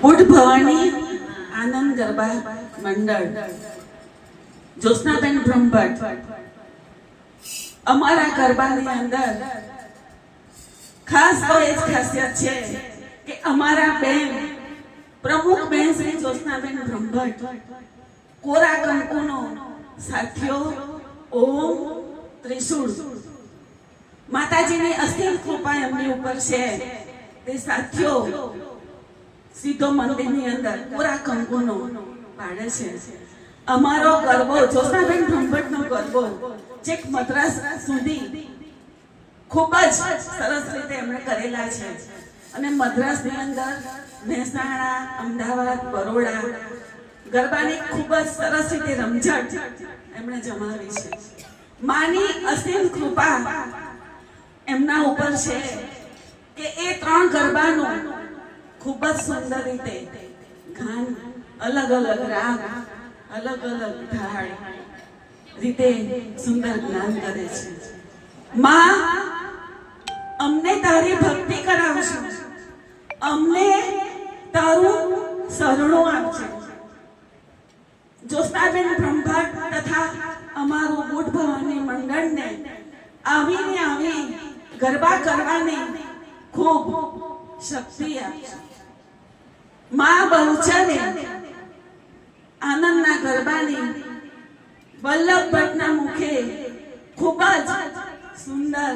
બુઢ ભવાની આનંદ ગરબા મંડળ જ્યોત્સનાબેન બ્રહ્મભટ્ટ અમારા ગરબાની અંદર ખાસ તો એ જ ખાસિયત છે કે અમારા બેન પ્રમુખ બેન શ્રી જ્યોત્સનાબેન બ્રહ્મભટ્ટ કોરા કંકુનો સાથીઓ ઓમ ત્રિશુળ માતાજીની અસીમ કૃપા એમની ઉપર છે તે સાથીઓ સીધો મંદિરની અંદર કોરા કંકુનો પાડે છે. અમારો ગરબો જ્યોત્સનાબેન બ્રહ્મભટ્ટનો ગરબો છેક મદ્રાસ સુધી ખૂબ જ સરસ રીતે એમણે કરેલા છે અને મદ્રાસની અંદર મહેસાણા, અમદાવાદ, બરોડા ગરબાની ખૂબ જ સરસ રીતે રમઝટ એમણે જમાવી છે. માની અસીમ કૃપા એમના ઉપર છે કે એ ત્રણ ગરબાનું ખૂબ જ સુંદર રીતે ગાન, અલગ અલગ રાગ, અલગ અલગ ઢાળ રીતે સુંદર જ્ઞાન કરે છે. માં અમને તારી ભક્તિ કરાવશે, અમને તારું શરણું આપશે. જ્યોત્સનાબેન બ્રહ્મભટ્ટ તથા અમારું બુઢ ભવાની મંડળને આવી ગરબા કરવાની ખૂબ શક્તિ આપશે. માં બહુચરે આનંદના ગરબાની વલ્લભ ભટ્ટના મુખે ખૂબ જ સુંદર